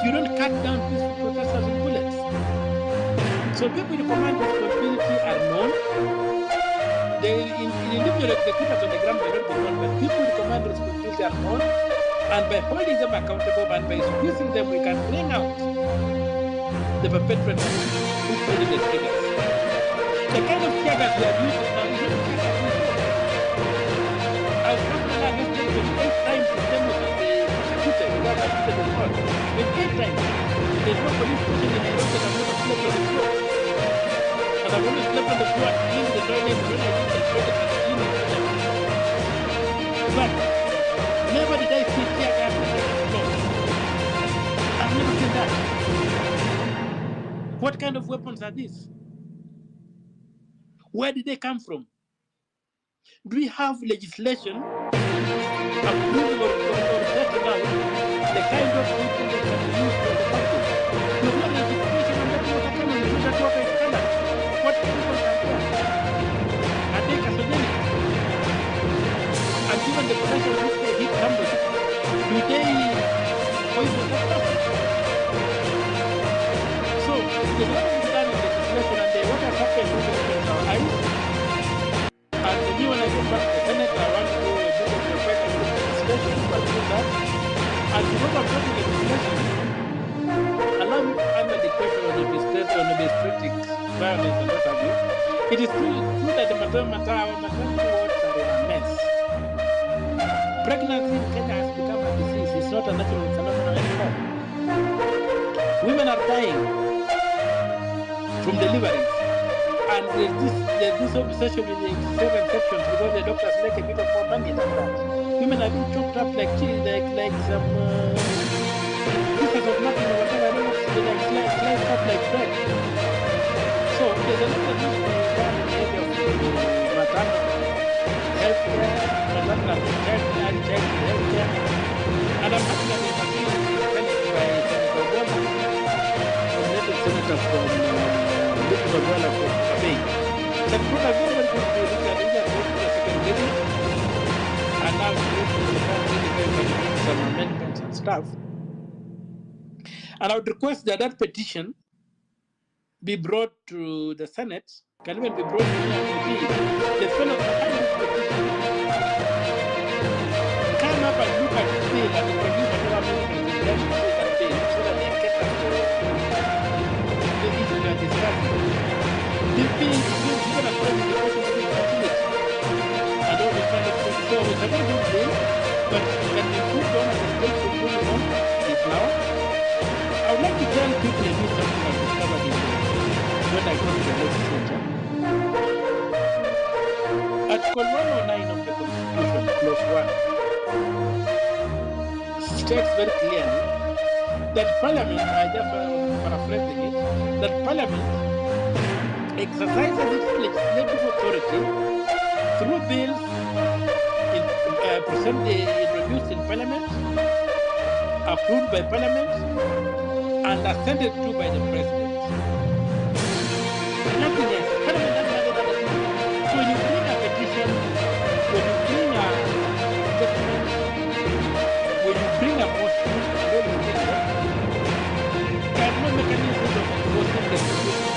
you don't cut down peaceful protesters with bullets. So people in command responsibility are known. In individual executors on the ground may not be known, but people in command responsibility are known. And by holding them accountable and by squeezing them, we can bring out the perpetrators who pulled the triggers. The kind of tear gas we are using now is not tear gas we saw. I've personally arrested 28 times in terms of the prosecuted, without acquitted in court. 28 times. There's no police station in Nairobi that has not slept on the floor. And I've always slept on the floor and cleaned the toilet when I use the toilet and clean it. But never did I see tear gas on the floor. I've never seen that. What kind of weapons are these? Where did they come from? Do we have legislation approving or setting out the kind of weapons that can be used for the country? We have no legislation on that water cannon. We know that water is colored. What chemicals are there? Are they carcinogenic? And given the potential risk they hit somebody, do they poison that person? So, there's a lot of done in legislation, and what has happened with our eyes. And maybe when I get back to the Senate, I want to do a bit of reflect on the legislation, but do that. And because I'm talking legislation, allow me to answer the question on obstetric violence and what have you. It is true that the maternity wards are in a mess. Pregnancy in Kenya has become a disease. It's not a natural phenomenon anymore. Women are dying from deliveries. And there's this obsession with the 87 sections because the doctors make a bit of more money than that. Women are being chopped up like cheese, like some pieces of nothing or whatever. I don't know, like sliced up like bread. So there's a lot that needs to be done in the area of maternal healthcare, maternal healthcare. And I'm happy that there's a bill in the Senate by Senator Obama, nominated senator from Senator Ruto very good to look at it and go to the second reading. And now to make some amendments and stuff. And I would request that that petition be brought to the Senate, can even be brought to the fellow behind this petition. Come up and look at the bill and produce whatever amendments is left to that bill so that they get us the issue we are discussing. This bill is given a present fertility and all this kind of thing. So it's a very good bill, but when we put on and the state to put it on is now. I would like to tell people a bit something I've discovered when I go to the legislature. Article 109 of the Constitution, clause 1, states very clearly that Parliament, I just paraphrasing it, that Parliament exercises its legislative authority through bills introduced in Parliament, approved by Parliament, and assented to by the President. Nothing else. Parliament doesn't have other things. So when you bring a petition, when you bring a statement, when you bring a motion, and all these things, there are no mechanisms of enforcing the constitution.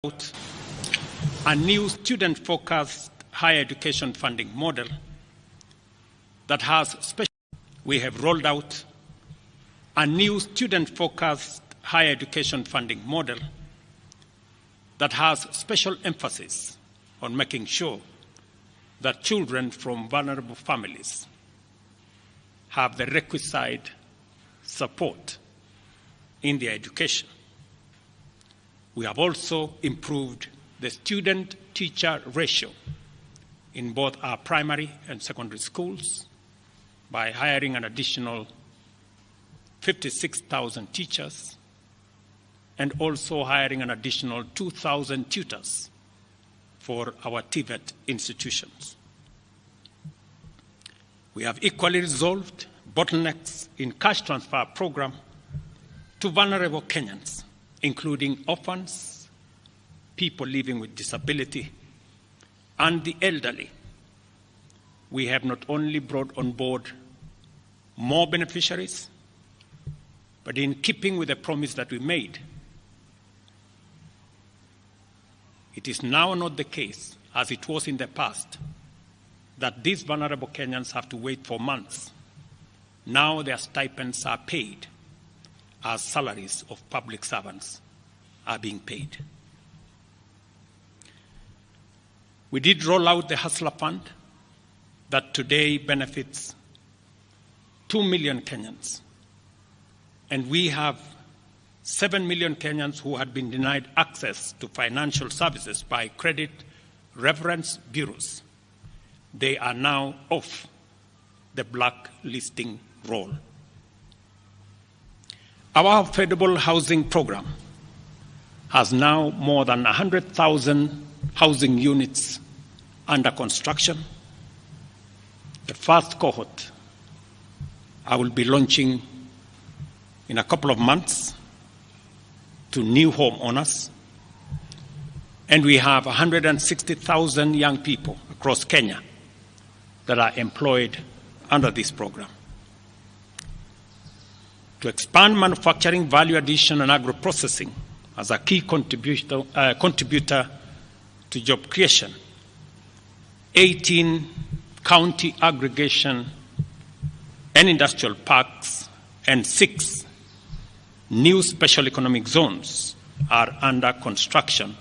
A new student-focused higher education funding model that has special. We have rolled out a new student-focused higher education funding model that has special emphasis on making sure that children from vulnerable families have the requisite support in their education. We have also improved the student-teacher ratio in both our primary and secondary schools by hiring an additional 56,000 teachers and also hiring an additional 2,000 tutors for our TVET institutions. We have equally resolved bottlenecks in cash transfer program to vulnerable Kenyans, including orphans, people living with disability, and the elderly. We have not only brought on board more beneficiaries, but in keeping with the promise that we made, it is now not the case, as it was in the past, that these vulnerable Kenyans have to wait for months. Now their stipends are paid as salaries of public servants are being paid. We did roll out the Hustler Fund that today benefits 2 million Kenyans. And we have 7 million Kenyans who had been denied access to financial services by credit reference bureaus. They are now off the blacklisting roll. Our affordable housing program has now more than 100,000 housing units under construction. The first cohort I will be launching in a couple of months to new homeowners. And we have 160,000 young people across Kenya that are employed under this program. To expand manufacturing, value addition, and agro-processing as a key contributor to job creation, 18 county aggregation and industrial parks and 6 new special economic zones are under construction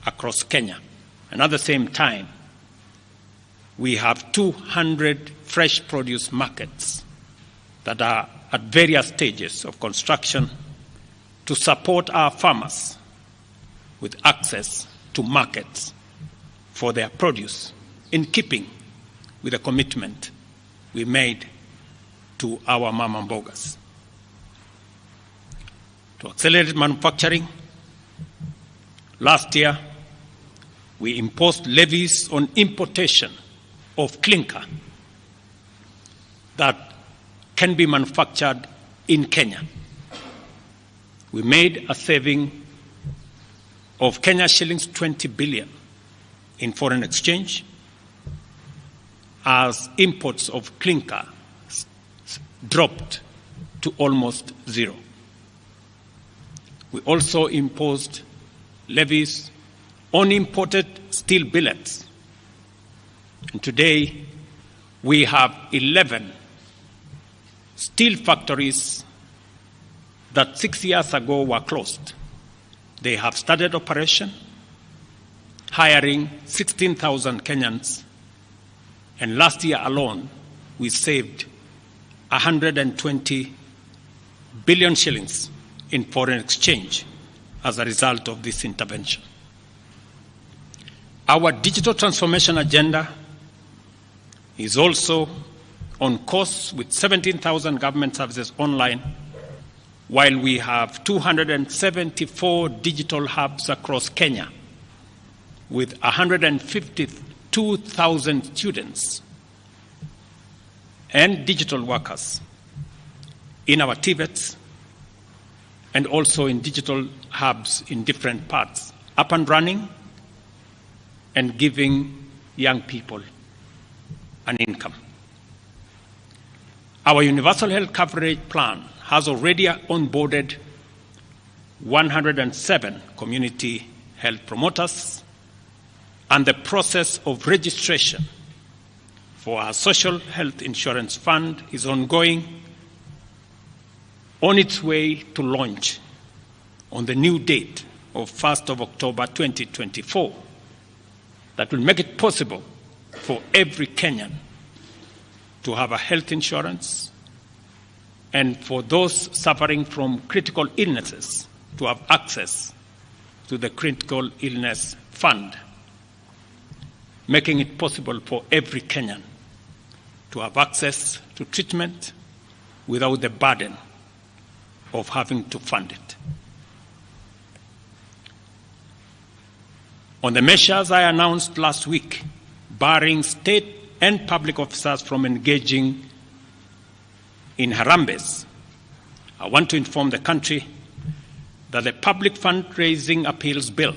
across Kenya. And at the same time, we have 200 fresh produce markets that are at various stages of construction to support our farmers with access to markets for their produce, in keeping with the commitment we made to our mama mbogas. To accelerate manufacturing, last year we imposed levies on importation of clinker that can be manufactured in Kenya. We made a saving of Kenya shillings 20 billion in foreign exchange as imports of clinker dropped to almost zero. We also imposed levies on imported steel billets. And today, we have 11 steel factories that 6 years ago were closed. They have started operation, hiring 16,000 Kenyans. And last year alone, we saved 120 billion shillings in foreign exchange as a result of this intervention. Our digital transformation agenda is also on course with 17,000 government services online, while we have 274 digital hubs across Kenya with 152,000 students and digital workers in our TVETs and also in digital hubs in different parts, up and running and giving young people an income. Our universal health coverage plan has already onboarded 107 community health promoters, and the process of registration for our social health insurance fund is ongoing, on its way to launch on the new date of 1st of October 2024, that will make it possible for every Kenyan to have a health insurance, and for those suffering from critical illnesses to have access to the critical illness fund, making it possible for every Kenyan to have access to treatment without the burden of having to fund it. On the measures I announced last week, barring state and public officers from engaging in harambes, I want to inform the country that the Public Fundraising Appeals Bill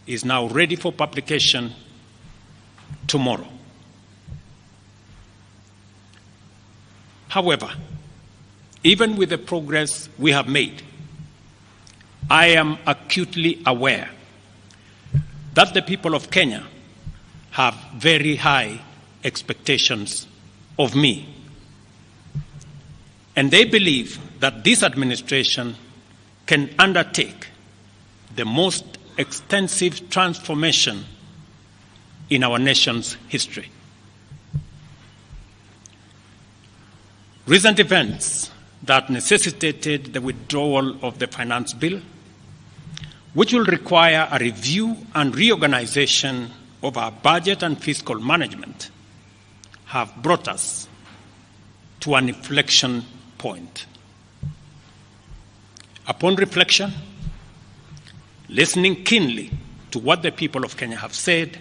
is now ready for publication tomorrow. However, even with the progress we have made, I am acutely aware that the people of Kenya have very high expectations of me. And they believe that this administration can undertake the most extensive transformation in our nation's history. Recent events that necessitated the withdrawal of the finance bill, which will require a review and reorganization of our budget and fiscal management, have brought us to an inflection point. Upon reflection, listening keenly to what the people of Kenya have said,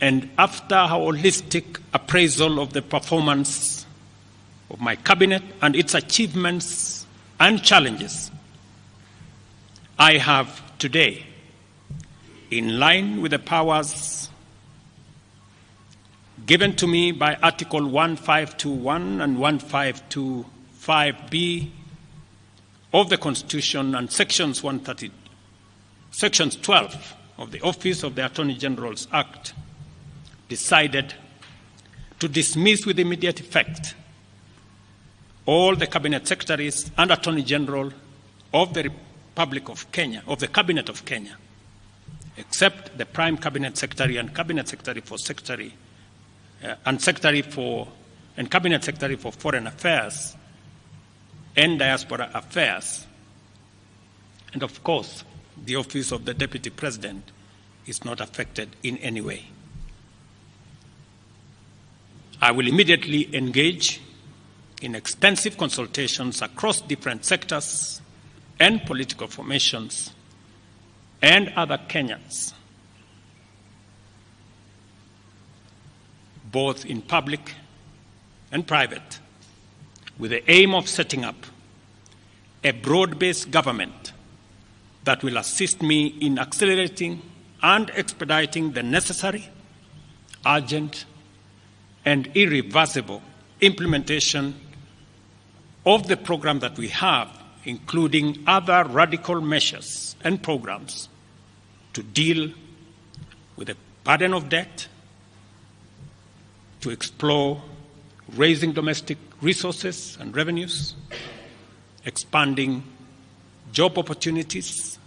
and after a holistic appraisal of the performance of my cabinet and its achievements and challenges, I have today, in line with the powers given to me by Article 1521 and 1525B of the Constitution and Sections 12 of the Office of the Attorney General's Act, decided to dismiss with immediate effect all the Cabinet Secretaries and Attorney General of the Republic of Kenya, of the Cabinet of Kenya, except the Prime Cabinet Secretary and Cabinet Secretary for Cabinet Secretary for Foreign Affairs and Diaspora Affairs. And of course, the Office of the Deputy President is not affected in any way. I will immediately engage in extensive consultations across different sectors and political formations and other Kenyans, both in public and private, with the aim of setting up a broad-based government that will assist me in accelerating and expediting the necessary, urgent, and irreversible implementation of the program that we have, including other radical measures and programs to deal with the burden of debt, to explore raising domestic resources and revenues, expanding job opportunities,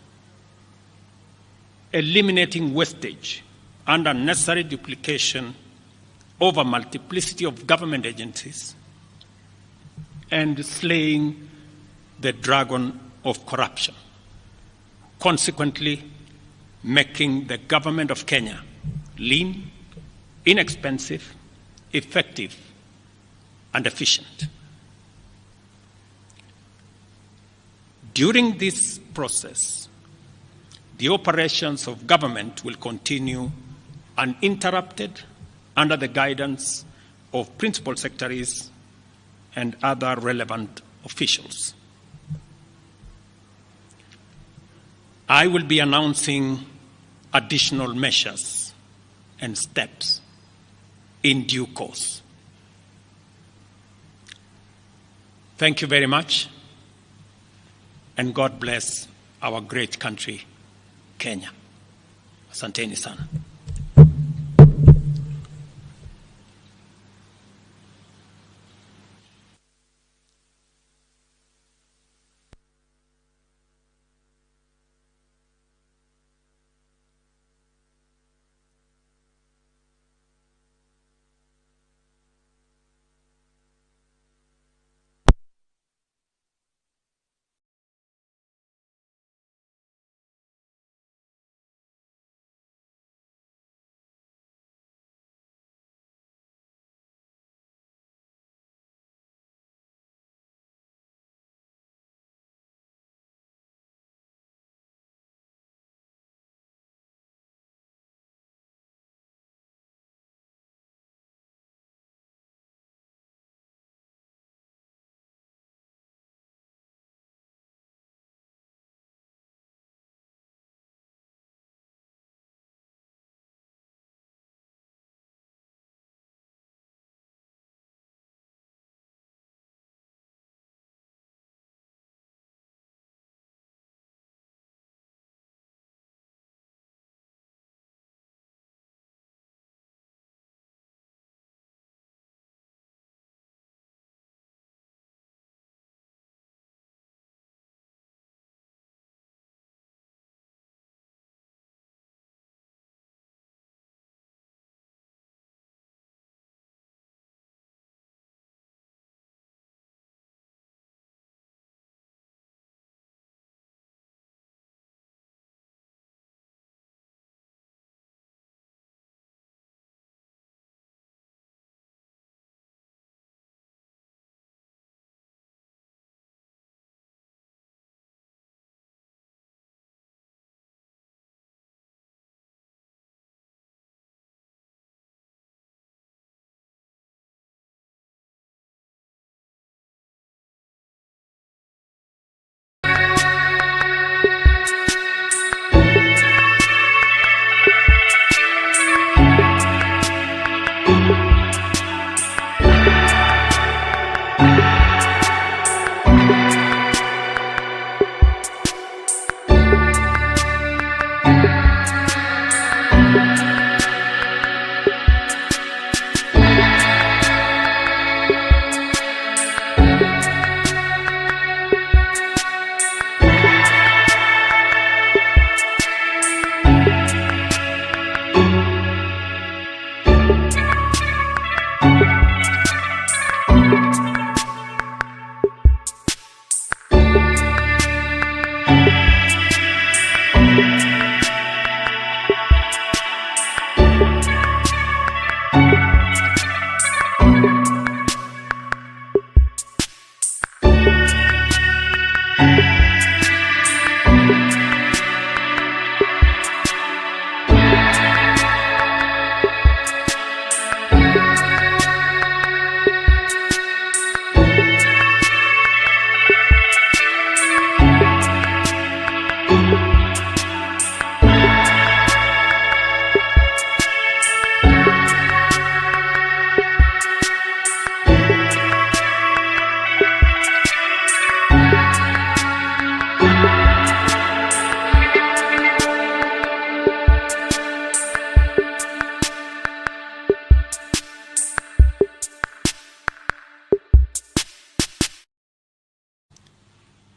eliminating wastage and unnecessary duplication of a multiplicity of government agencies, and slaying the dragon of corruption, consequently making the government of Kenya lean, inexpensive, effective, and efficient. During this process, the operations of government will continue uninterrupted under the guidance of principal secretaries and other relevant officials. I will be announcing additional measures and steps in due course. Thank you very much, and God bless our great country Kenya. Asanteni sana.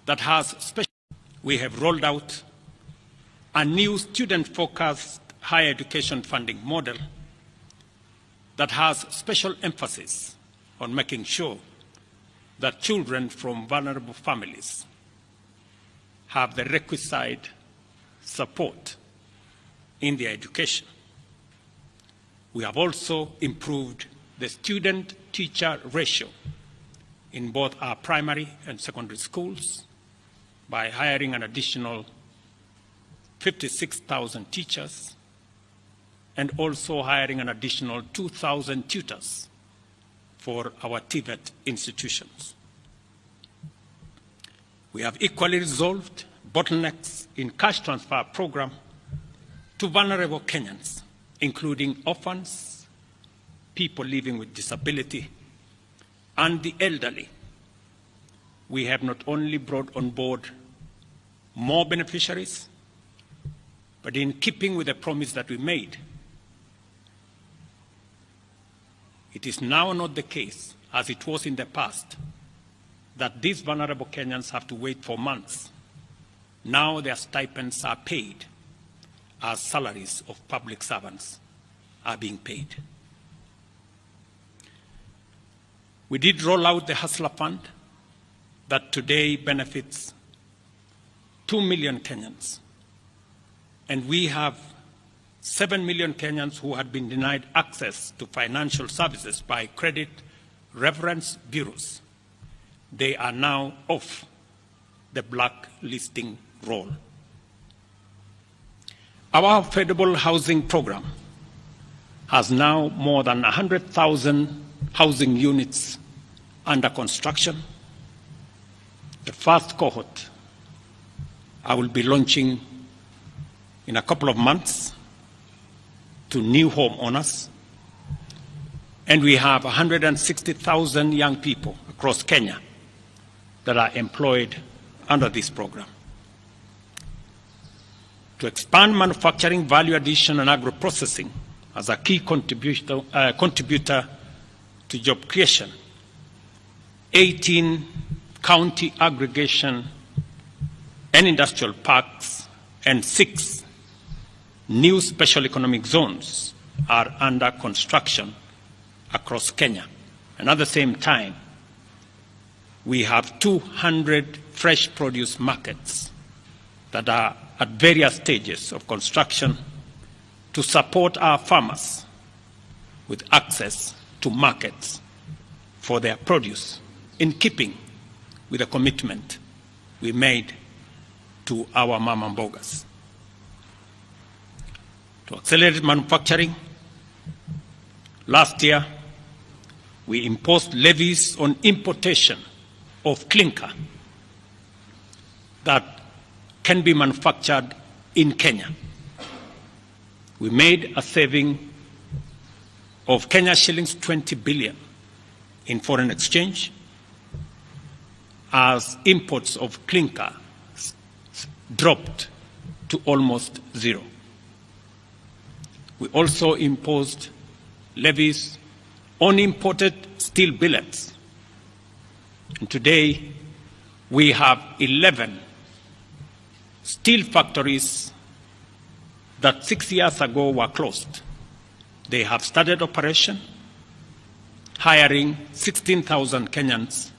That has special. We have rolled out a new student-focused higher education funding model that has special emphasis on making sure that children from vulnerable families have the requisite support in their education. We have also improved the student-teacher ratio in both our primary and secondary schools by hiring an additional 56,000 teachers and also hiring an additional 2,000 tutors for our TVET institutions. We have equally resolved bottlenecks in cash transfer program to vulnerable Kenyans, including orphans, people living with disability, and the elderly. We have not only brought on board more beneficiaries, But in keeping with the promise that we made, it is now not the case, as it was in the past, that these vulnerable Kenyans have to wait for months. Now their stipends are paid as salaries of public servants are being paid. We did roll out the Hustler Fund that today benefits 2 million Kenyans. And we have 7 million Kenyans who had been denied access to financial services by credit reference bureaus. They are now off the blacklisting roll. Our affordable housing program has now more than 100,000 housing units under construction. The first cohort I will be launching in a couple of months to new homeowners. And we have 160,000 young people across Kenya that are employed under this program. To expand manufacturing, value addition, and agro-processing as a key contributor to job creation, 18 county aggregation and industrial parks and 6 new special economic zones are under construction across Kenya. And at the same time, we have 200 fresh produce markets that are at various stages of construction to support our farmers with access to markets for their produce, in keeping with the commitment we made to our mama mbogas. To accelerate manufacturing, last year we imposed levies on importation of clinker that can be manufactured in Kenya. We made a saving of Kenya shillings 20 billion in foreign exchange as imports of clinker dropped to almost zero. We also imposed levies on imported steel billets. And today, we have 11 steel factories that 6 years ago were closed. They have started operation, hiring 16,000 Kenyans.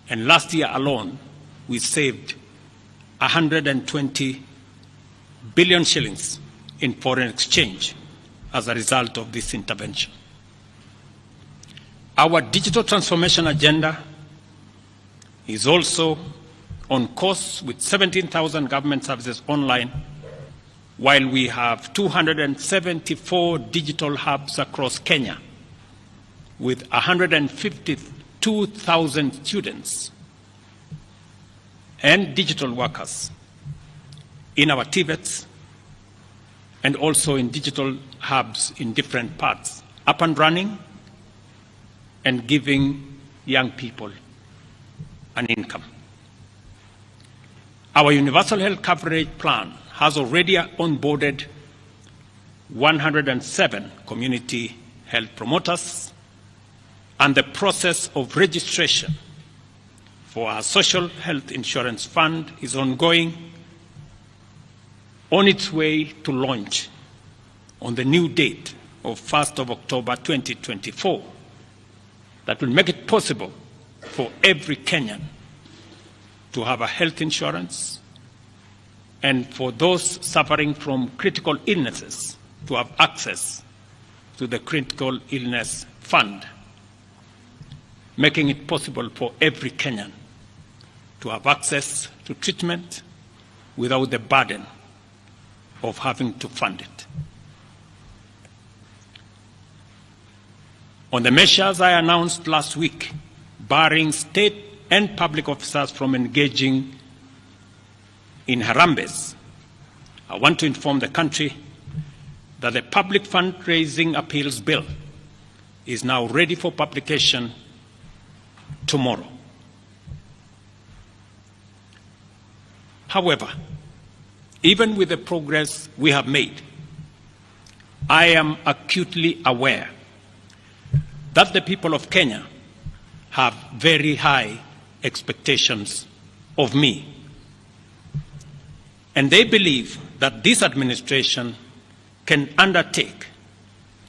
And last year alone, we saved 120 billion shillings in foreign exchange as a result of this intervention. Our digital transformation agenda is also on course, with 17,000 government services online, while we have 274 digital hubs across Kenya with 152,000 students and digital workers in our TVETs and also in digital hubs in different parts, up and running and giving young people an income. Our universal health coverage plan has already onboarded 107 community health promoters, and the process of registration for our social health insurance fund is ongoing, on its way to launch on the new date of 1st of October 2024 that will make it possible for every Kenyan to have a health insurance, and for those suffering from critical illnesses to have access to the critical illness fund, making it possible for every Kenyan to have access to treatment without the burden of having to fund it. On the measures I announced last week, barring state and public officers from engaging in harambes, I want to inform the country that the Public Fundraising Appeals Bill is now ready for publication tomorrow. However, even with the progress we have made, I am acutely aware that the people of Kenya have very high expectations of me. And they believe that this administration can undertake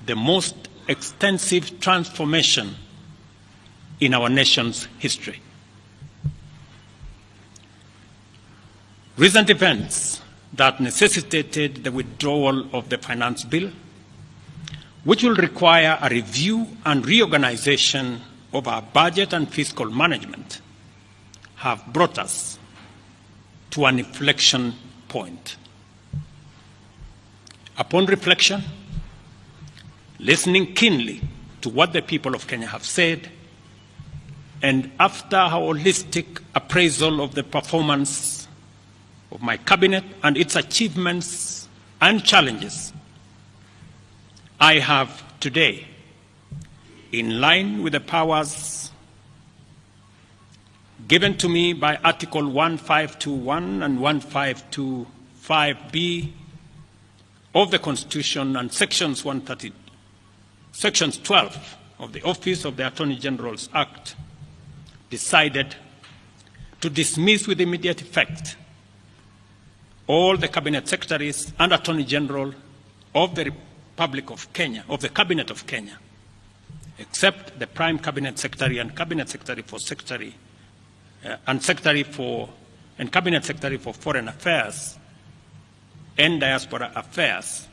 the most extensive transformation in our nation's history. Recent events that necessitated the withdrawal of the finance bill, which will require a review and reorganization of our budget and fiscal management, have brought us to an inflection point. Upon reflection, listening keenly to what the people of Kenya have said, and after a holistic appraisal of the performance of my cabinet and its achievements and challenges, I have today, in line with the powers given to me by Article 1521 and 1525B of the Constitution and Sections 12 of the Office of the Attorney General's Act, decided to dismiss with immediate effect all the Cabinet Secretaries and Attorney General of the Republic of Kenya, of the Cabinet of Kenya, except the Prime Cabinet Secretary and Cabinet Secretary for Cabinet Secretary for Foreign Affairs and Diaspora Affairs.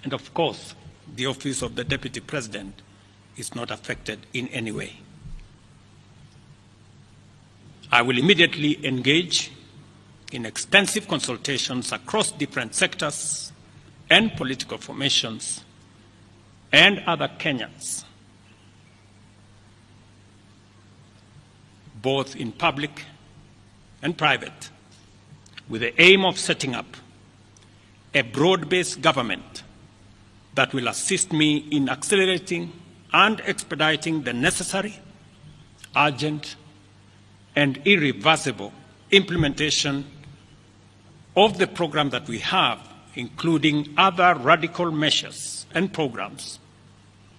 And of course, the Office of the Deputy President is not affected in any way. I will immediately engage in extensive consultations across different sectors and political formations and other Kenyans, both in public and private, with the aim of setting up a broad-based government that will assist me in accelerating and expediting the necessary, urgent, and irreversible implementation of the program that we have, including other radical measures and programs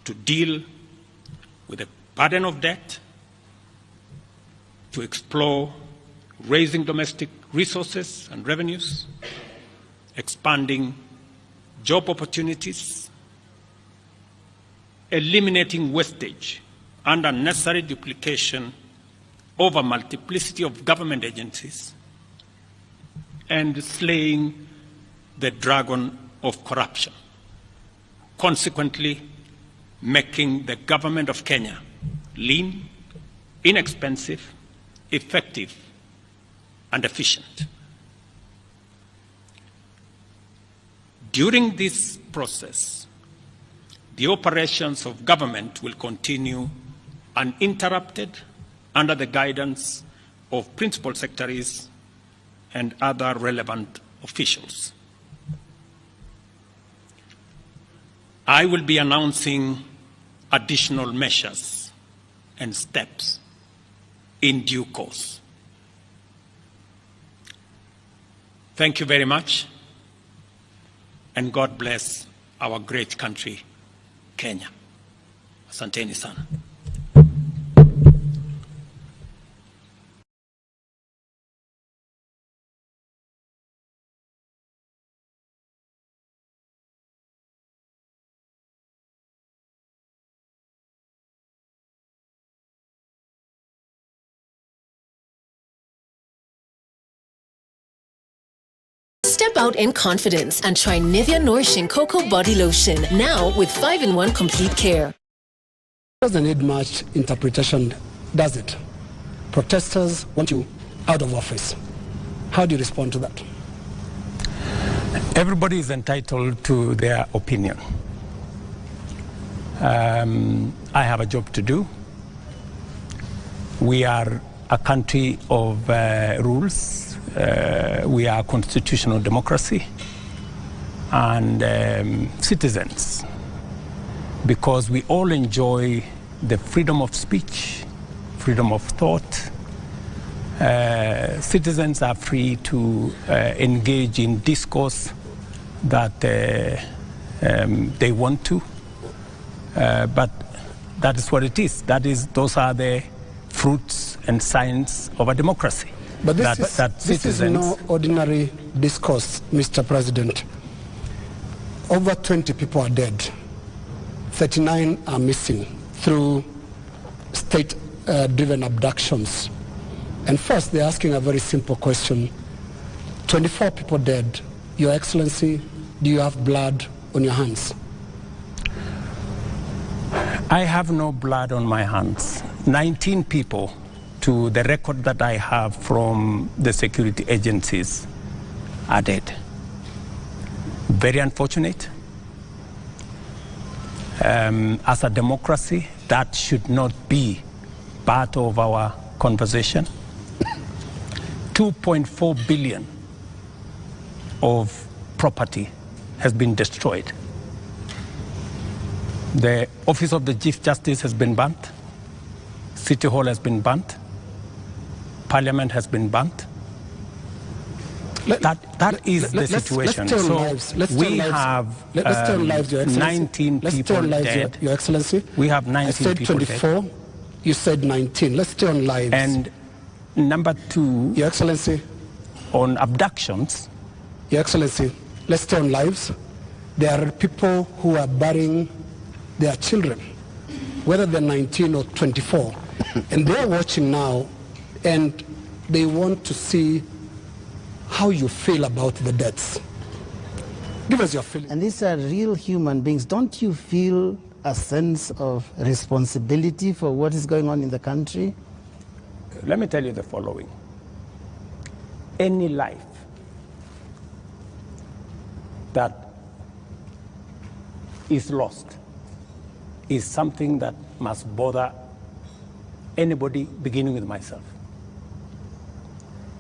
to deal with the burden of debt, to explore raising domestic resources and revenues, expanding job opportunities, eliminating wastage and unnecessary duplication of a multiplicity of government agencies, and slaying the dragon of corruption, consequently making the government of Kenya lean, inexpensive, effective, and efficient. During this process, the operations of government will continue uninterrupted under the guidance of principal secretaries and other relevant officials. I will be announcing additional measures and steps in due course. Thank you very much, and God bless our great country, Kenya. Asanteni sana. Step out in confidence and try Nivea Nourishing Cocoa Body Lotion, now with 5-in-1 Complete Care. Doesn't need much interpretation, does it? Protesters want you out of office. How do you respond to that? Everybody is entitled to their opinion. I have a job to do. We are a country of rules. We are a constitutional democracy and citizens, because we all enjoy the freedom of speech, freedom of thought, Citizens are free to engage in discourse that they want to, but that is what it is. Those are the fruits and signs of a democracy. But this is no ordinary discourse, Mr. President. Over 20 people are dead. 39 are missing through state-driven abductions. And first, they're asking a very simple question. 24 people dead. Your Excellency, do you have blood on your hands? I have no blood on my hands. 19 people, to the record that I have from the security agencies, are dead. Very unfortunate. As a democracy, that should not be part of our conversation. 2.4 billion of property has been destroyed. The Office of the Chief Justice has been burnt. City Hall has been burnt. Parliament has been burnt. That is the situation. We have 19 people dead. Your Excellency. We have 19 people dead. I said 24. You said 19. Let's stay on lives. And number two, Your Excellency, on abductions. Your Excellency, let's stay on lives. There are people who are burying their children, whether they're 19 or 24, and they're watching now, and they want to see how you feel about the deaths. Give us your feeling. And these are real human beings. Don't you feel a sense of responsibility for what is going on in the country? Let me tell you the following. Any life that is lost is something that must bother anybody, beginning with myself.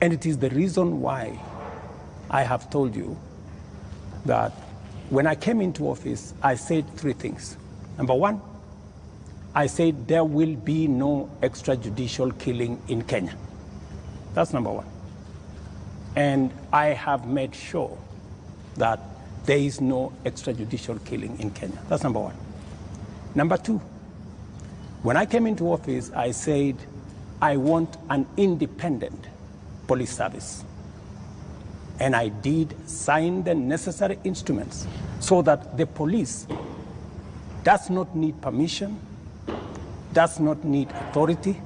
And it is the reason why I have told you that when I came into office, I said three things. Number one, I said there will be no extrajudicial killing in Kenya. That's number one. And I have made sure that there is no extrajudicial killing in Kenya. That's number one. Number two, when I came into office, I said I want an independent police service. And I did sign the necessary instruments so that the police does not need permission, does not need authority,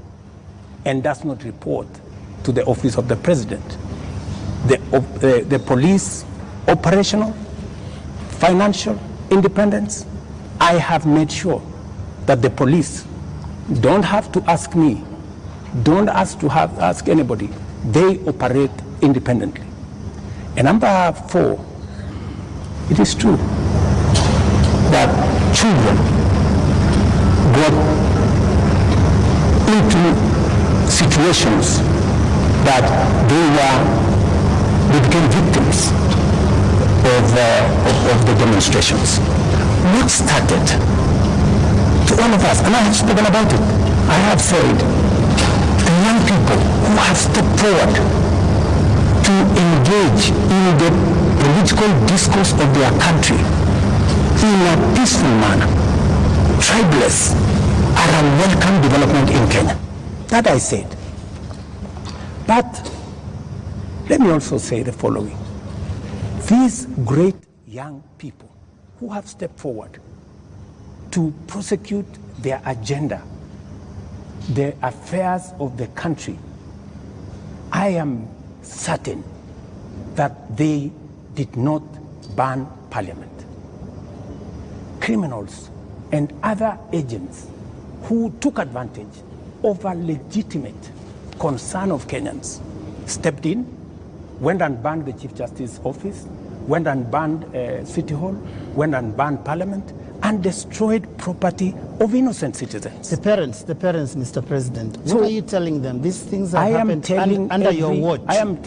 and does not report to the office of the president. The police operational, financial independence, I have made sure that the police don't have to ask me, don't ask anybody. They operate independently. And number four, it is true that children got into situations that they became victims of the demonstrations. What started to all of us, and I have spoken about it, I have said, the young people who have stepped forward to engage in the political discourse of their country in a peaceful manner, tribeless, are a welcome development in Kenya. That I said. But let me also say the following. These great young people who have stepped forward to prosecute their agenda, the affairs of the country, I am certain that they did not ban Parliament. Criminals and other agents who took advantage of a legitimate concern of Kenyans stepped in, went and banned the Chief Justice's office, went and banned City Hall, went and banned Parliament, and destroyed property of innocent citizens. The parents, Mr. President, what are you telling them? These things have happened under your watch. I am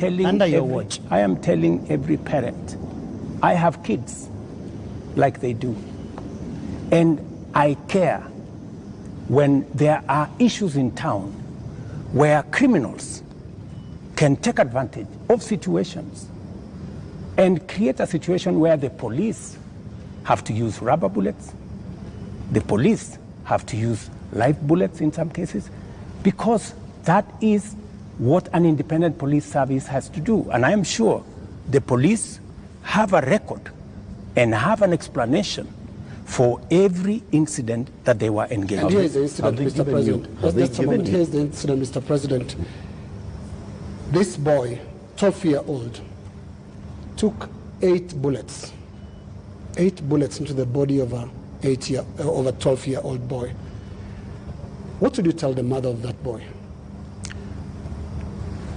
telling every parent, I have kids like they do. And I care when there are issues in town where criminals can take advantage of situations and create a situation where the police have to use rubber bullets, the police have to use live bullets in some cases, because that is what an independent police service has to do. And I am sure the police have a record and have an explanation for every incident that they were engaged in. And here is the incident, Mr. President. Here is the incident, Mr. President. This boy, 12-year-old, took 8 bullets into the body of a 12-year-old boy. What would you tell the mother of that boy?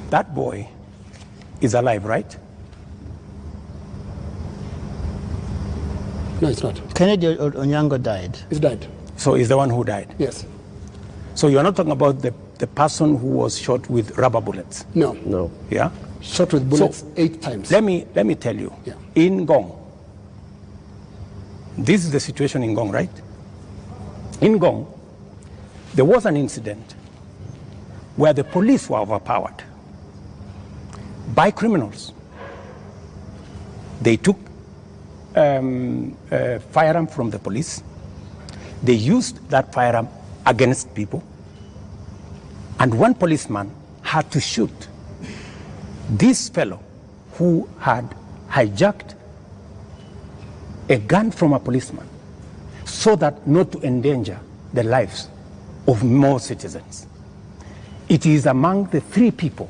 That boy is alive, right? No, it's not. Kennedy Onyango died. He's dead. So he's the one who died. Yes. So you're not talking about the person who was shot with rubber bullets? No. No. Yeah? Shot with bullets So, 8 times. Let me tell you. Yeah. In Ngong, this is the situation in Ngong, right? In Ngong, there was an incident where the police were overpowered by criminals. They took a firearm from the police. They used that firearm against people. And one policeman had to shoot this fellow who had hijacked a gun from a policeman so that not to endanger the lives of more citizens. It is among the 3 people.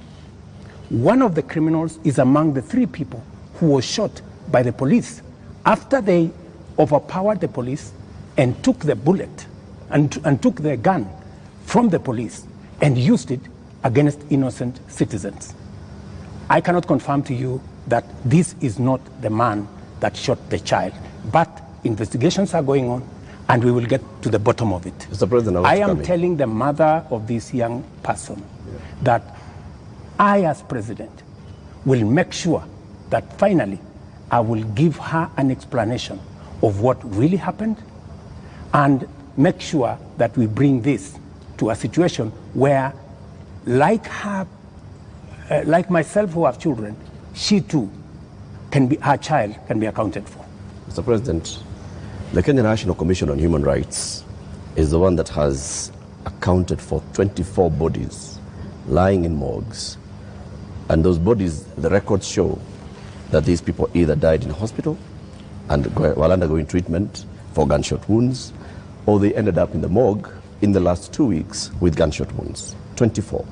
One of the criminals is among the 3 people who was shot by the police after they overpowered the police and took the bullet and took the gun from the police and used it against innocent citizens. I cannot confirm to you that this is not the man that shot the child, but investigations are going on and we will get to the bottom of it. Mr. President, I am telling the mother of this young person that I, as president, will make sure that finally I will give her an explanation of what really happened and make sure that we bring this to a situation where, like her, like myself who have children, she too can be, her child can be accounted for. Mr. President, the Kenya National Commission on Human Rights is the one that has accounted for 24 bodies lying in morgues. And those bodies, the records show that these people either died in hospital and while undergoing treatment for gunshot wounds, or they ended up in the morgue in the last 2 weeks with gunshot wounds. 24.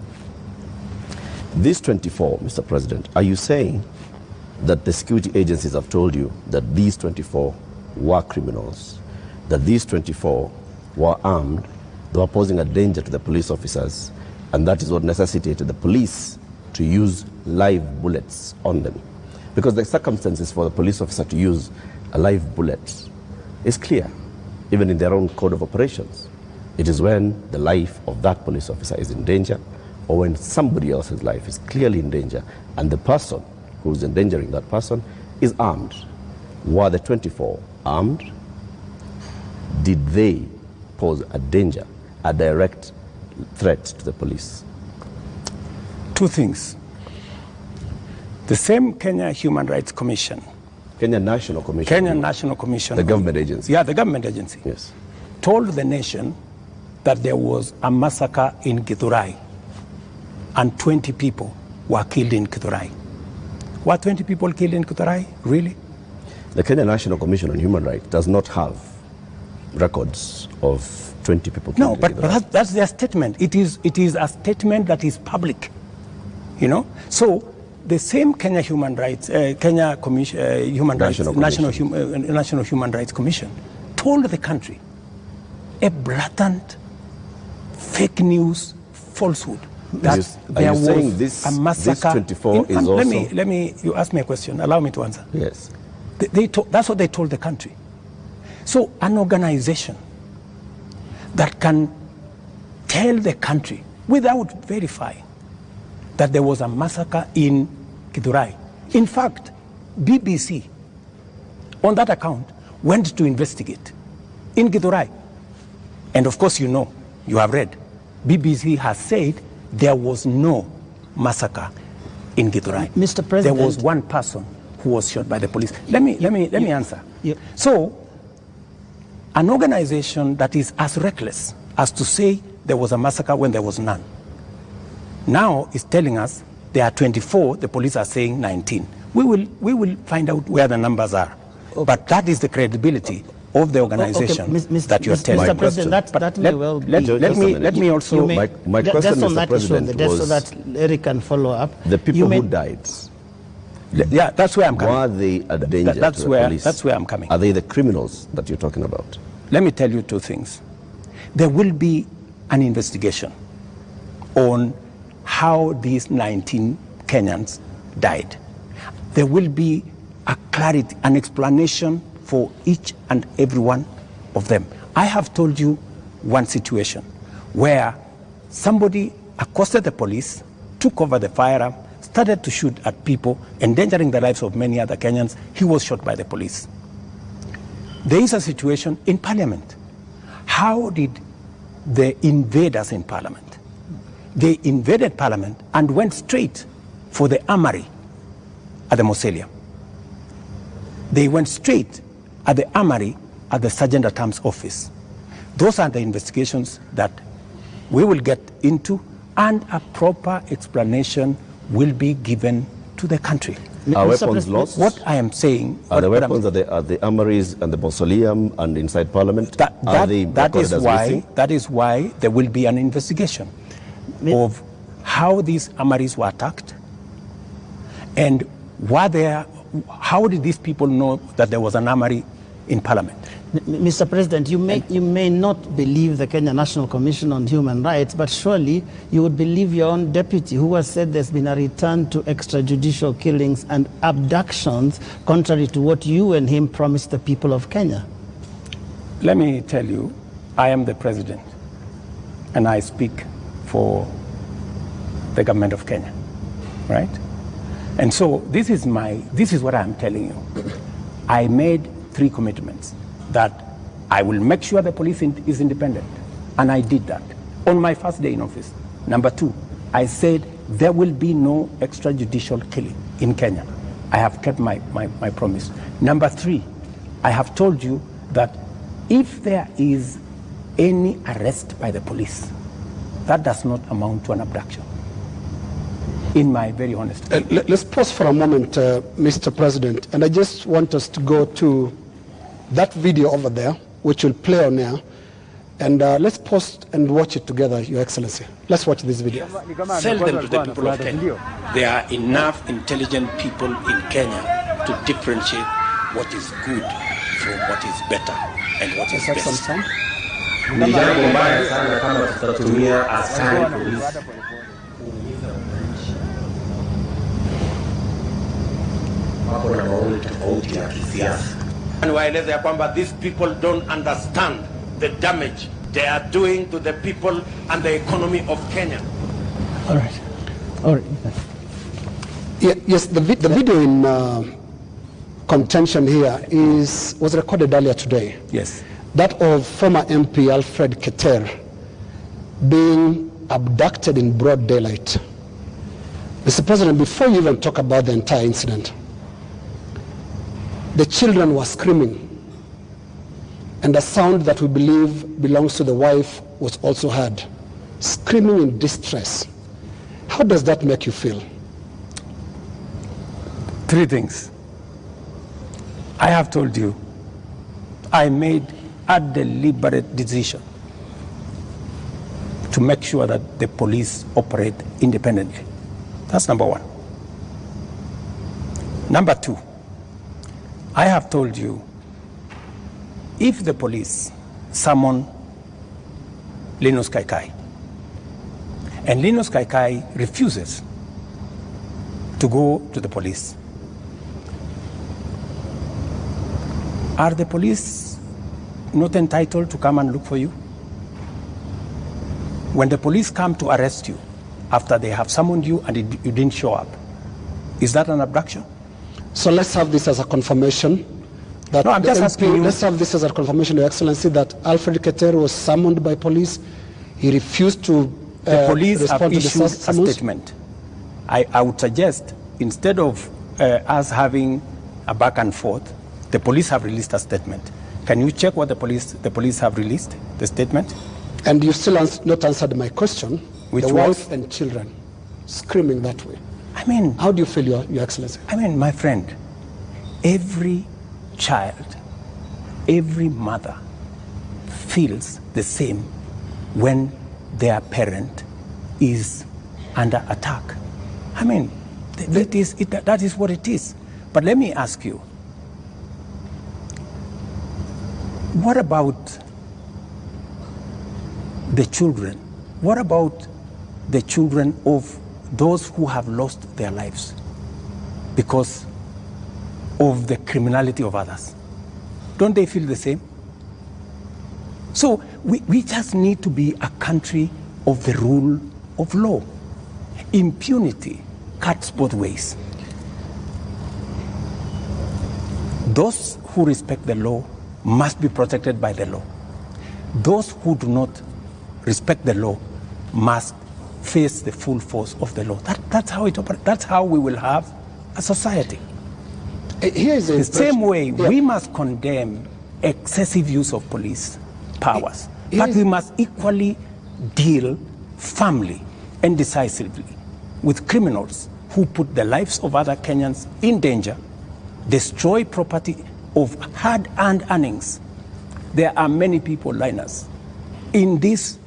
These 24, Mr. President, are you saying that the security agencies have told you that these 24 were criminals, that these 24 were armed, they were posing a danger to the police officers, and that is what necessitated the police to use live bullets on them? Because the circumstances for the police officer to use a live bullet is clear, even in their own code of operations. It is when the life of that police officer is in danger, or when somebody else's life is clearly in danger, and the person who is endangering that person is armed. Were the 24 armed? Did they pose a danger, a direct threat to the police? 2 things. The same Kenya Human Rights Commission, Kenya National Commission. Kenya National Commission. The government agency. Yeah, the government agency. Yes. Told the nation that there was a massacre in Githurai and 20 people were killed in Githurai. Were 20 people killed in Githurai? Really? The Kenya National Commission on Human Rights does not have records of 20 people killed. No, but that's their statement. It is a statement that is public. You know? So the same Kenya Human Rights, Kenya Commission, Human Rights, National Human Rights Commission told the country a blatant fake news falsehood that there was a massacre. This 24 is also... Let me, you ask me a question, allow me to answer. Yes. That's what they told the country. So an organization that can tell the country without verifying that there was a massacre in Githurai. In fact, BBC, on that account, went to investigate in Githurai. And of course, you have read, BBC has said there was no massacre in Githurai. Mr. President, there was one person who was shot by the police. Let me answer. So, an organization that is as reckless as to say there was a massacre when there was none, now is telling us there are 24, the police are saying 19. We will find out where the numbers are. Okay. But that is the credibility of the organization that you are telling. Mr. President, that may well be. Let me also... My question, just on Mr. that President, issue, just so that Eric can follow up. The people who died, yeah, that's where I'm coming. were they a danger to the police? That's where I'm coming. Are they the criminals that you're talking about? Let me tell you two things. There will be an investigation on how these 19 Kenyans died. There will be a clarity, an explanation for each and every one of them. I have told you one situation where somebody accosted the police, took over the firearm, started to shoot at people, endangering the lives of many other Kenyans. He was shot by the police. There is a situation in Parliament. How did the invaders in Parliament? They invaded Parliament and went straight for the armory at the Mausoleum. They went straight at the armory at the Sergeant at Arms office. Those are the investigations that we will get into, and a proper explanation will be given to the country. Are weapons lost? What I am saying... Are the weapons at the armories and the Mausoleum and inside Parliament? That is why there will be an investigation of how these armories were attacked and how did these people know that there was an armory in Parliament? Mr. President, you may not believe the Kenya National Commission on Human Rights, but surely you would believe your own deputy who has said there's been a return to extrajudicial killings and abductions contrary to what you and him promised the people of Kenya. Let me tell you, I am the president and I speak for the government of Kenya, right? And so this is what I'm telling you. I made 3 commitments that I will make sure the police is independent. And I did that on my first day in office. Number 2, I said there will be no extrajudicial killing in Kenya. I have kept my promise. Number 3, I have told you that if there is any arrest by the police, that does not amount to an abduction. In my very honest opinion. Let's pause for a moment, Mr. President, and I just want us to go to that video over there, which will play on air, and let's pause and watch it together, Your Excellency. Let's watch this video. Sell them to the people of Kenya. There are enough intelligent people in Kenya to differentiate what is good from what is better and what is best. Ni jambo mbaya sana kama tutatumia askari polisi wako na maoni tofauti ya kisiasa. Waeleza ya kwamba these people don't understand the damage they are doing to the people and the economy of Kenya. All right. Yes, the video in contention here was recorded earlier today. Yes. That of former MP Alfred Keter being abducted in broad daylight. Mr. President, before you even talk about the entire incident, the children were screaming, and a sound that we believe belongs to the wife was also heard, screaming in distress. How does that make you feel? 3 things. I have told you, I made a deliberate decision to make sure that the police operate independently. That's number 1. Number 2, I have told you, if the police summon Linus Kaikai, and Linus Kaikai refuses to go to the police, are the police not entitled to come and look for you? When the police come to arrest you after they have summoned you and you didn't show up, is that an abduction? So let's have this as a confirmation that no, I'm just asking you. Let's have this as a confirmation, Your Excellency, that Alfred Keter was summoned by police. He refused to the police have respond to issued the a statement. I would suggest, instead of us having a back and forth, the police have released a statement. Can you check what the police have released, the statement? And you still not answered my question. Which the was? wife and children screaming that way. I mean, how do you feel, Your Excellency? I mean, my friend, every child, every mother feels the same when their parent is under attack. I mean, that is what it is. But let me ask you, what about the children? What about the children of those who have lost their lives because of the criminality of others? Don't they feel the same? So we just need to be a country of the rule of law. Impunity cuts both ways. Those who respect the law must be protected by the law. Those who do not respect the law must face the full force of the law. That's how it operates. That's how we will have a society. Here is the same way we must condemn excessive use of police powers, but we must equally deal firmly and decisively with criminals who put the lives of other Kenyans in danger, destroy property of hard-earned earnings. There are many people, Linus, in this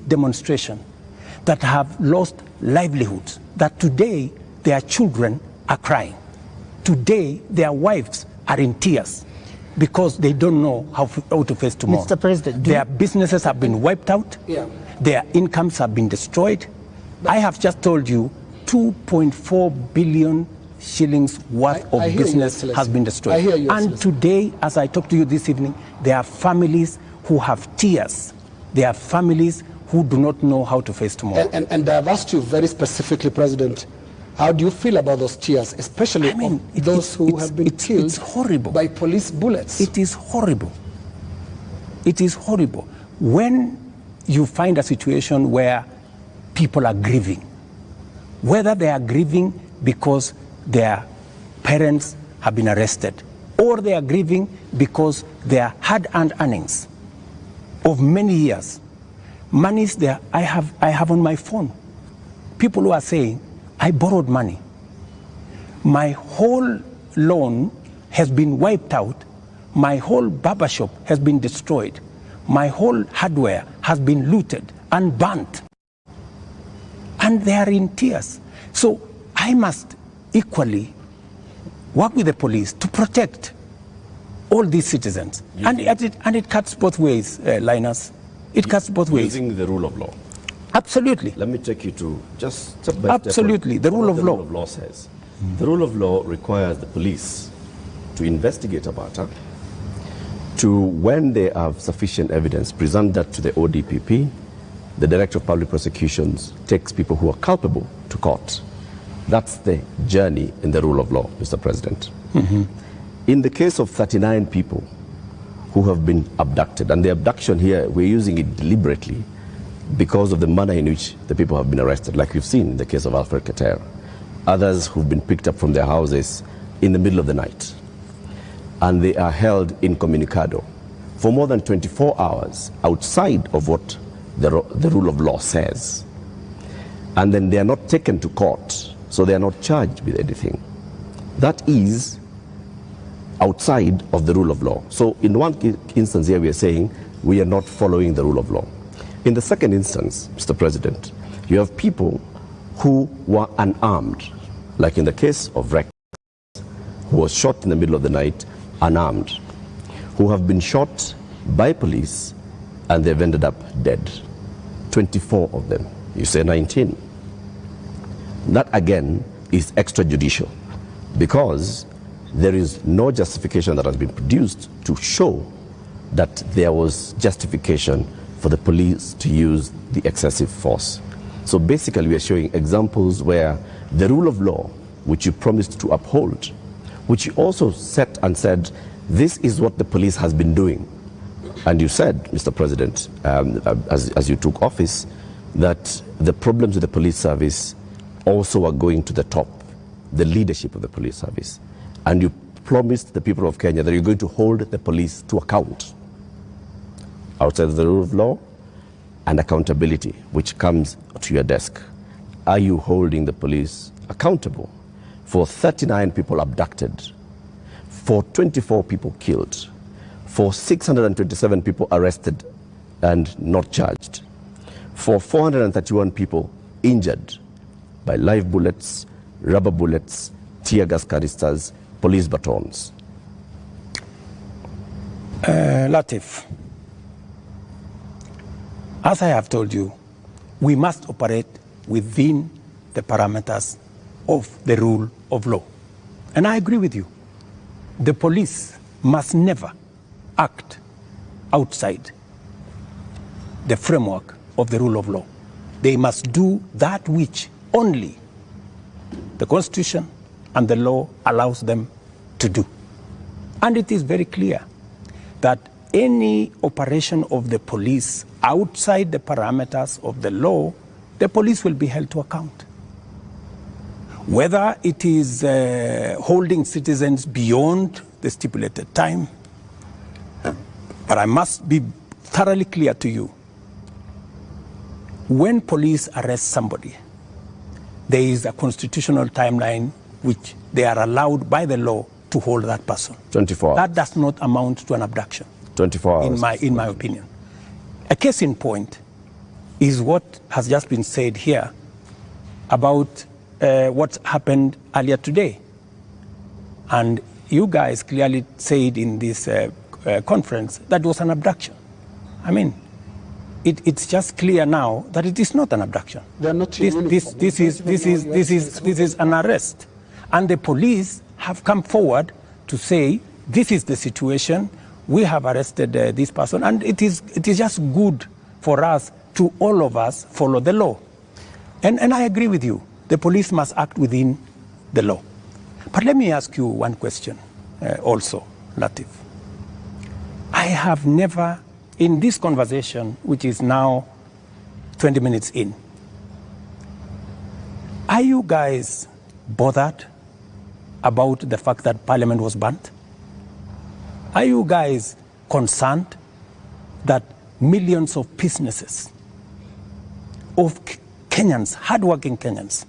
demonstration that have lost livelihoods, that today their children are crying. Today their wives are in tears because they don't know how to face tomorrow. Mr. President, their businesses have been wiped out. Yeah. Their incomes have been destroyed. I have just told you 2.4 billion shillings worth of business has been destroyed. And today, as I talk to you this evening, there are families who have tears. There are families who do not know how to face tomorrow. And I've asked you very specifically, President, how do you feel about those tears, especially those who have been killed by police bullets? It is horrible. It is horrible. When you find a situation where people are grieving, whether they are grieving because their parents have been arrested, or they are grieving because their hard-earned earnings of many years, monies there, I have on my phone, people who are saying, I borrowed money. My whole loan has been wiped out. My whole barbershop has been destroyed. My whole hardware has been looted and burnt. And they are in tears. So I must equally work with the police to protect all these citizens. And it cuts both ways, Linus. It cuts both ways. Using the rule of law. Absolutely. Let me take you to just step by step. Absolutely, the rule of law. The rule of law says. The rule of law requires the police to investigate a matter, to, when they have sufficient evidence, present that to the ODPP. The Director of Public Prosecutions takes people who are culpable to court. That's the journey in the rule of law, Mr. President. In the case of 39 people who have been abducted, and the abduction here, we're using it deliberately because of the manner in which the people have been arrested, like we've seen in the case of Alfred Keter. Others who've been picked up from their houses in the middle of the night, and they are held incommunicado for more than 24 hours outside of what the rule of law says. And then they are not taken to court, so they are not charged with anything. That is outside of the rule of law. So in one instance here we are saying we are not following the rule of law. In the second instance, Mr. President, you have people who were unarmed, like in the case of Rex, who was shot in the middle of the night, unarmed, who have been shot by police and they've ended up dead. 24 of them. You say 19. That again is extrajudicial because there is no justification that has been produced to show that there was justification for the police to use the excessive force. So basically we are showing examples where the rule of law, which you promised to uphold, which you also set and said, this is what the police has been doing. And you said, Mr. President, as you took office, that the problems with the police service also are going to the top, the leadership of the police service, and you promised the people of Kenya that you're going to hold the police to account outside of the rule of law and accountability, which comes to your desk. Are you holding the police accountable for 39 people abducted, for 24 people killed, for 627 people arrested and not charged, for 431 people injured by live bullets, rubber bullets, tear gas canisters, police batons? Latif, as I have told you, we must operate within the parameters of the rule of law. And I agree with you. The police must never act outside the framework of the rule of law. They must do that which only the Constitution and the law allows them to do. And it is very clear that any operation of the police outside the parameters of the law, the police will be held to account. Whether it is holding citizens beyond the stipulated time, but I must be thoroughly clear to you. When police arrest somebody, there is a constitutional timeline which they are allowed by the law to hold that person. 24 hours. That does not amount to an abduction. 24 hours. In my opinion. A case in point is what has just been said here about what happened earlier today. And you guys clearly said in this conference that it was an abduction. I mean, it's just clear now that it is not an abduction. They're not this is an arrest. And the police have come forward to say, this is the situation, we have arrested this person, and it is just good for us to all of us follow the law. And I agree with you, the police must act within the law. But let me ask you one question also, Latif. I have never, in this conversation, which is now 20 minutes in, are you guys bothered about the fact that Parliament was burnt? Are you guys concerned that millions of businesses, of Kenyans, hardworking Kenyans,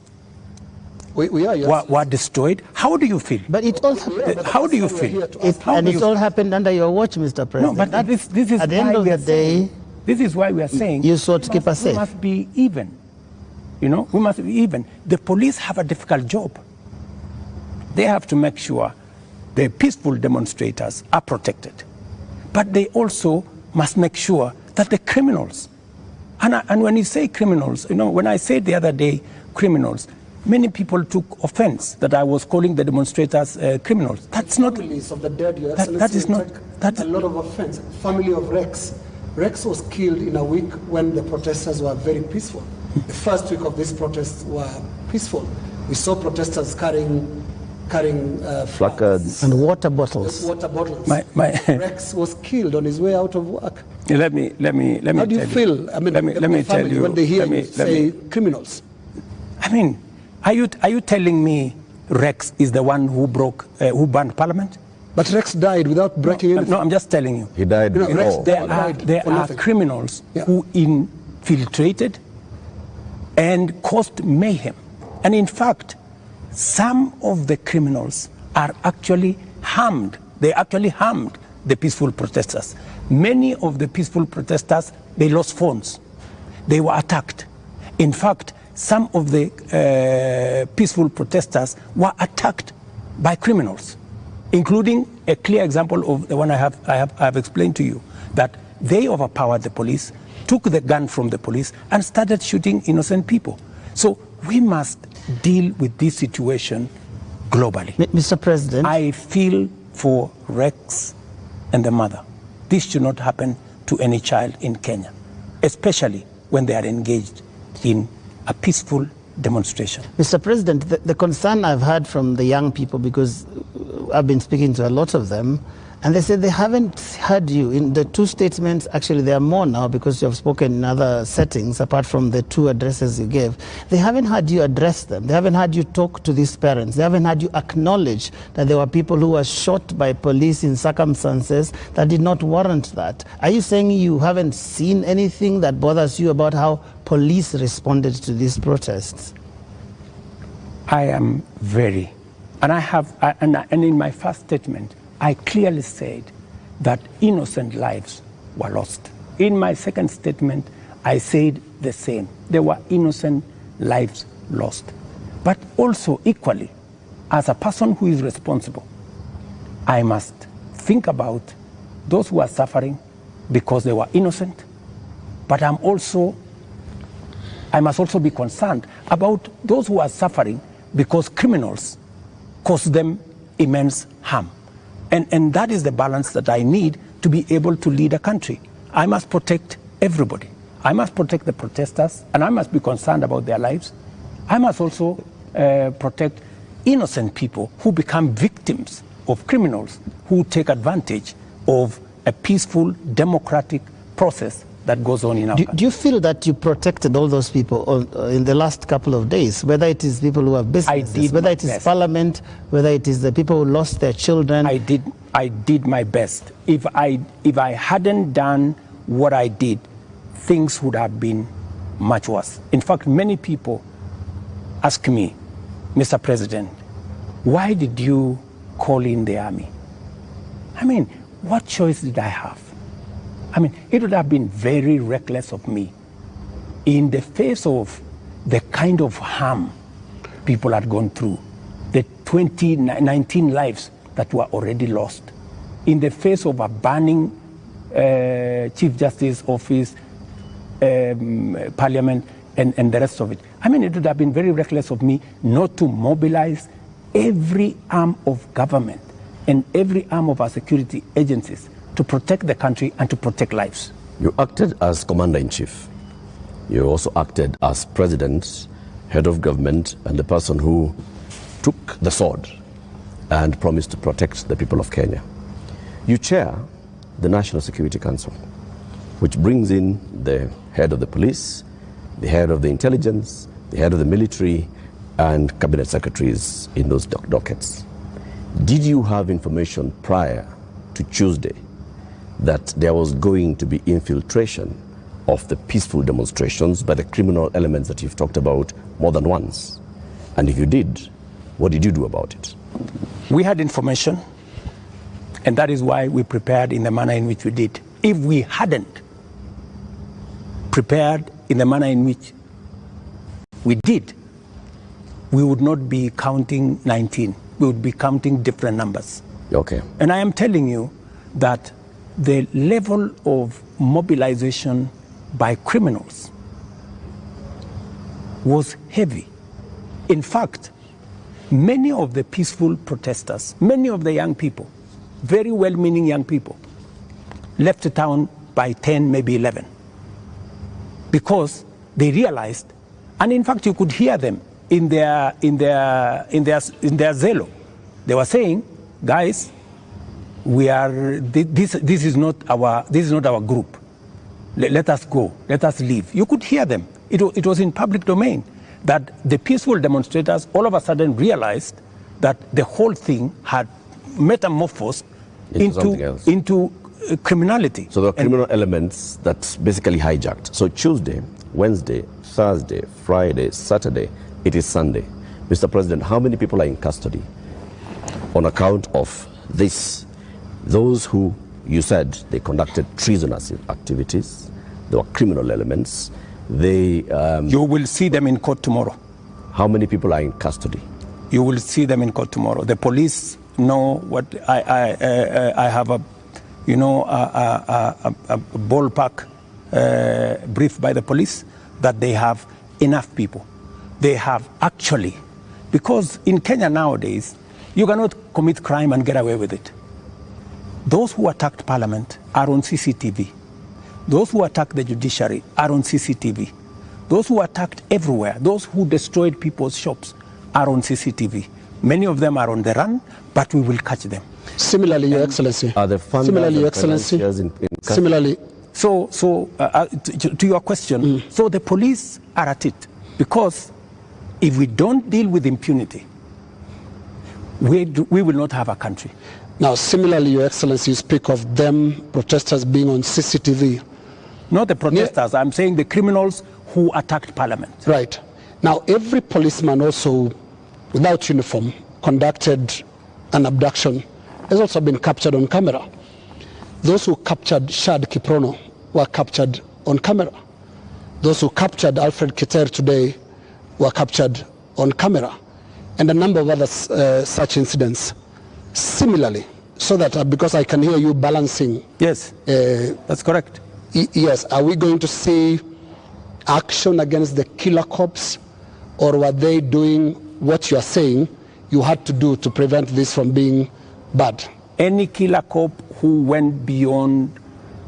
we are, yes. were destroyed? How do you feel? But it all How do you feel? it all happened under your watch, Mr. President. No, but this is at the end of the day, this is why we are saying you sought to keep us safe. We must be even. You know, we must be even. The police have a difficult job. They have to make sure the peaceful demonstrators are protected. But they also must make sure that the criminals, and when you say criminals, you know, when I said the other day criminals, many people took offense that I was calling the demonstrators criminals. That's not. Families of the dead, Your that Excellency, is not. That's a lot of offense. Family of Rex. Rex was killed in a week when the protesters were very peaceful. The first week of these protests were peaceful. We saw protesters carrying Placards. And water bottles. water bottles. Rex was killed on his way out of work. Let me. How do you feel? I mean, let me tell you when they hear you say criminals. I mean, are you telling me Rex is the one who who banned Parliament? But Rex died without breaking anything. No, I'm just telling you. He died before. There are criminals who infiltrated and caused mayhem. And in fact, some of the criminals are actually harmed. They actually harmed the peaceful protesters. Many of the peaceful protesters, they lost phones. They were attacked. In fact, some of the peaceful protesters were attacked by criminals, including a clear example of the one I have explained to you, that they overpowered the police, took the gun from the police, and started shooting innocent people. So we must deal with this situation globally. Mr. President, I feel for Rex and the mother. This should not happen to any child in Kenya, especially when they are engaged in a peaceful demonstration. Mr. President, the concern I've had from the young people, because I've been speaking to a lot of them, And they said they haven't heard you. In the two statements, actually there are more now because you have spoken in other settings apart from the two addresses you gave. They haven't heard you address them. They haven't heard you talk to these parents. They haven't heard you acknowledge that there were people who were shot by police in circumstances that did not warrant that. Are you saying you haven't seen anything that bothers you about how police responded to these protests? I am very, and I have, and in my first statement, I clearly said that innocent lives were lost. In my second statement, I said the same. There were innocent lives lost. But also equally, as a person who is responsible, I must think about those who are suffering because they were innocent. But I must also be concerned about those who are suffering because criminals caused them immense harm. And that is the balance that I need to be able to lead a country. I must protect everybody. I must protect the protesters, and I must be concerned about their lives. I must also protect innocent people who become victims of criminals who take advantage of a peaceful, democratic process that goes on in our country. Do you feel that you protected all those people in the last couple of days, whether it is people who have businesses, whether it is Parliament, whether it is the people who lost their children? I did my best. If I hadn't done what I did, things would have been much worse. In fact, many people ask me, Mr. President, why did you call in the army? I mean, what choice did I have? I mean, it would have been very reckless of me in the face of the kind of harm people had gone through, the 19 lives that were already lost, in the face of a burning Chief Justice office, Parliament, and the rest of it. I mean, it would have been very reckless of me not to mobilize every arm of government and every arm of our security agencies to protect the country and to protect lives. You acted as Commander-in-Chief. You also acted as President, Head of Government, and the person who took the sword and promised to protect the people of Kenya. You chair the National Security Council, which brings in the head of the police, the head of the intelligence, the head of the military, and cabinet secretaries in those dockets. Did you have information prior to Tuesday that there was going to be infiltration of the peaceful demonstrations by the criminal elements that you've talked about more than once? And if you did, what did you do about it? We had information, and that is why we prepared in the manner in which we did. If we hadn't prepared in the manner in which we did, we would not be counting 19. We would be counting different numbers. Okay. And I am telling you that the level of mobilization by criminals was heavy. In fact, many of the peaceful protesters, many of the young people, very well-meaning young people, left the town by 10, maybe 11, because they realized, and in fact you could hear them in their zelo. They were saying, guys, this is not our group. Let us go. Let us leave. You could hear them. It was in public domain that the peaceful demonstrators all of a sudden realized that the whole thing had metamorphosed into criminality. So there were criminal elements that basically hijacked. So Tuesday, Wednesday, Thursday, Friday, Saturday, it is Sunday. Mr. President, how many people are in custody on account of this? Those who you said they conducted treasonous activities, there were criminal elements. You will see them in court tomorrow. How many people are in custody? You will see them in court tomorrow. The police know what I have a ballpark brief by the police that they have enough people. They have actually, because in Kenya nowadays, you cannot commit crime and get away with it. Those who attacked Parliament are on CCTV. Those who attacked the judiciary are on CCTV. Those who attacked everywhere, those who destroyed people's shops are on CCTV. Many of them are on the run, but we will catch them. Similarly, Your Excellency. Are the funders Similarly, Your and Excellency. financiers in Similarly. To your question, so the police are at it, because if we don't deal with impunity, we will not have a country. Now, similarly, Your Excellency, you speak of them, protesters, being on CCTV. Not the protesters, I'm saying the criminals who attacked Parliament. Right. Now, every policeman also, without uniform, conducted an abduction, has also been captured on camera. Those who captured Shad Kiprono were captured on camera. Those who captured Alfred Kiter today were captured on camera. And a number of other such incidents. Similarly, so that because I can hear you balancing. Yes, that's correct. Yes, are we going to see action against the killer cops, or were they doing what you are saying you had to do to prevent this from being bad? Any killer cop who went beyond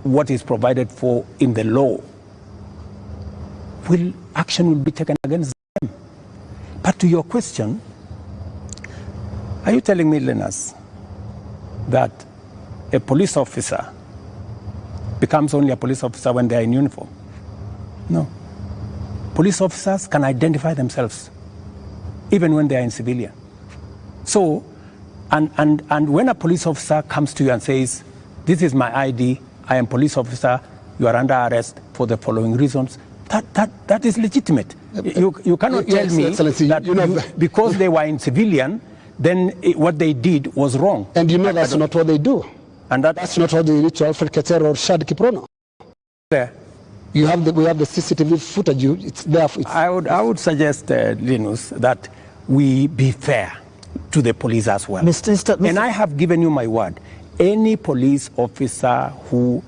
what is provided for in the law, action will be taken against them. But to your question, are you telling me, Linus, that a police officer becomes only a police officer when they are in uniform? No. Police officers can identify themselves even when they are in civilian. So, and when a police officer comes to you and says, this is my ID, I am police officer, you are under arrest for the following reasons, that is legitimate. You cannot tell me that because they were in civilian, then what they did was wrong. And that's not what they do. And that's not what they did to Alfred Keter or Shad Kiprono. There. We have the CCTV footage. It's there. I would suggest, Linus, that we be fair to the police as well. Mr. And I have given you my word. Any police officer who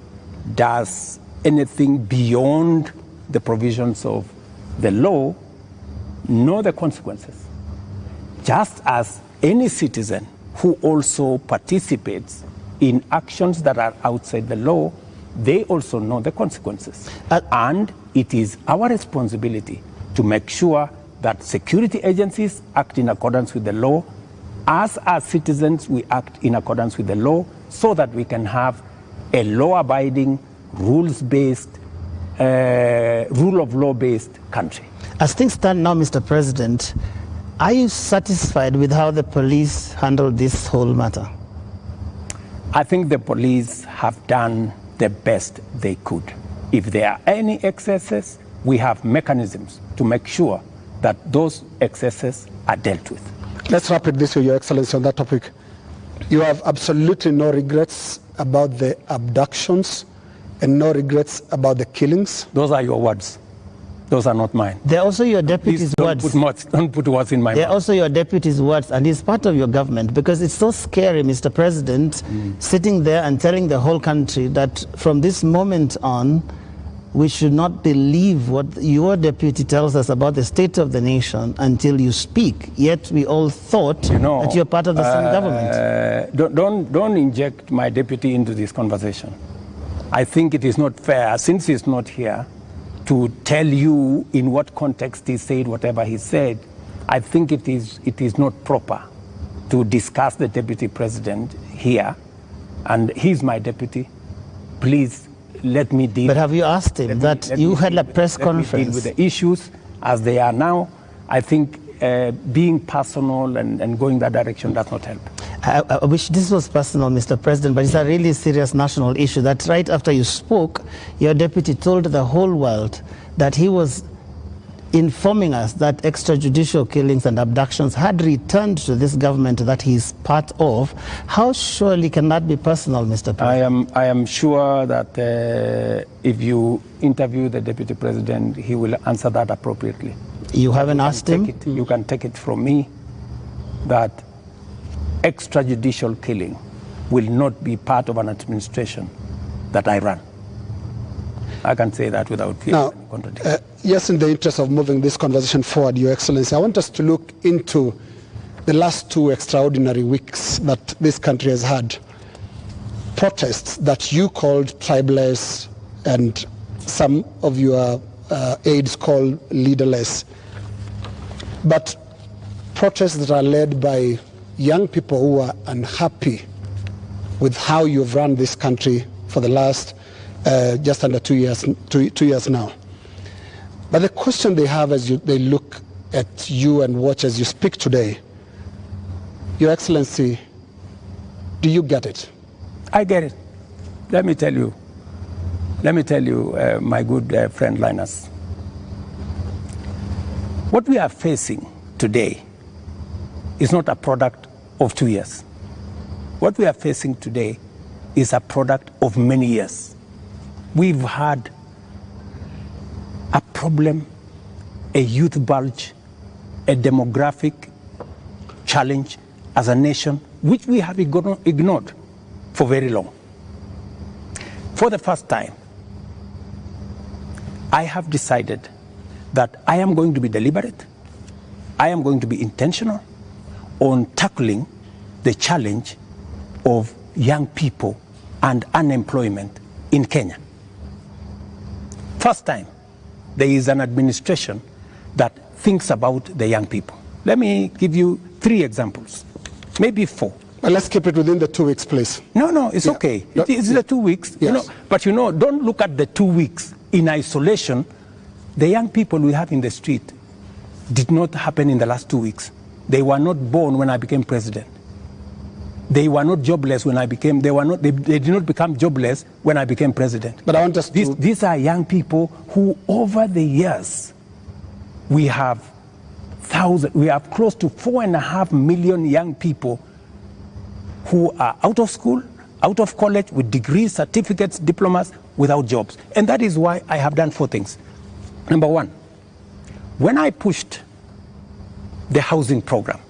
does anything beyond the provisions of the law know the consequences. Just as any citizen who also participates in actions that are outside the law, they also know the consequences. And it is our responsibility to make sure that security agencies act in accordance with the law. As citizens, we act in accordance with the law so that we can have a law-abiding, rules-based, rule of law-based country. As things stand now, Mr. President, are you satisfied with how the police handled this whole matter? I think the police have done the best they could. If there are any excesses, we have mechanisms to make sure that those excesses are dealt with. Let's wrap it this way, Your Excellency, on that topic. You have absolutely no regrets about the abductions and no regrets about the killings? Those are your words. Those are not mine. They're also your deputy's words. Don't put words in my mouth. They're also your deputy's words, and he's part of your government, because it's so scary, Mr. President, sitting there and telling the whole country that from this moment on, we should not believe what your deputy tells us about the state of the nation until you speak. Yet we all thought that you're part of the same government. Don't inject my deputy into this conversation. I think it is not fair, since he's not here, to tell you in what context he said whatever he said. I think it is not proper to discuss the deputy president here, and he's my deputy. Please let me deal. But have you asked him that you had a press conference? Let me deal with the issues as they are now. I think being personal and going that direction does not help. I wish this was personal, Mr. President, but it's a really serious national issue that right after you spoke, your deputy told the whole world that he was informing us that extrajudicial killings and abductions had returned to this government that he's part of. How surely can that be personal, Mr. President? I am sure that if you interview the deputy president, he will answer that appropriately. You haven't asked him? You can take it from me that extrajudicial killing will not be part of an administration that I run. I can say that without fear of any contradiction. Yes, in the interest of moving this conversation forward, Your Excellency, I want us to look into the last 2 extraordinary weeks that this country has had. Protests that you called tribeless and some of your aides call leaderless. But protests that are led by young people who are unhappy with how you've run this country for the last just under 2 years, 2 years now. But the question they have as they look at you and watch as you speak today, Your Excellency, do you get it? I get it. Let me tell you, my good friend Linus. What we are facing today is not a product of 2 years. What we are facing today is a product of many years. We've had a problem, a youth bulge, a demographic challenge as a nation, which we have ignored for very long. For the first time, I have decided that I am going to be deliberate, I am going to be intentional on tackling the challenge of young people and unemployment in Kenya. First time, there is an administration that thinks about the young people. Let me give you 3 examples, maybe 4. Well, let's keep it within the 2 weeks, please. No, it's okay. It's the 2 weeks. Yes. But don't look at the 2 weeks in isolation. The young people we have in the street did not happen in the last 2 weeks. They were not born when I became president. They were not jobless when I became, they did not become jobless when I became president. But I want us to... These are young people who over the years, we have close to 4.5 million young people who are out of school, out of college, with degrees, certificates, diplomas, without jobs. And that is why I have done 4 things. Number 1, when I pushed the housing program,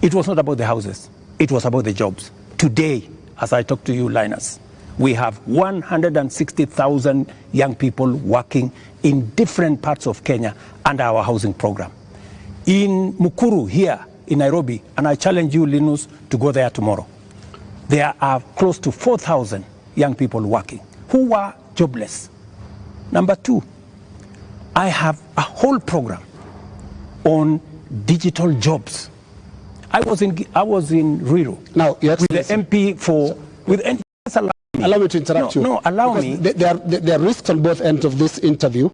it was not about the houses, it was about the jobs. Today, as I talk to you, Linus, we have 160,000 young people working in different parts of Kenya under our housing program. In Mukuru here in Nairobi, and I challenge you, Linus, to go there tomorrow, there are close to 4,000 young people working who were jobless. Number 2, I have a whole program on digital jobs. I was in Ruto now, with the MP for... Allow me to interrupt you. No, allow me. There are risks on both ends of this interview.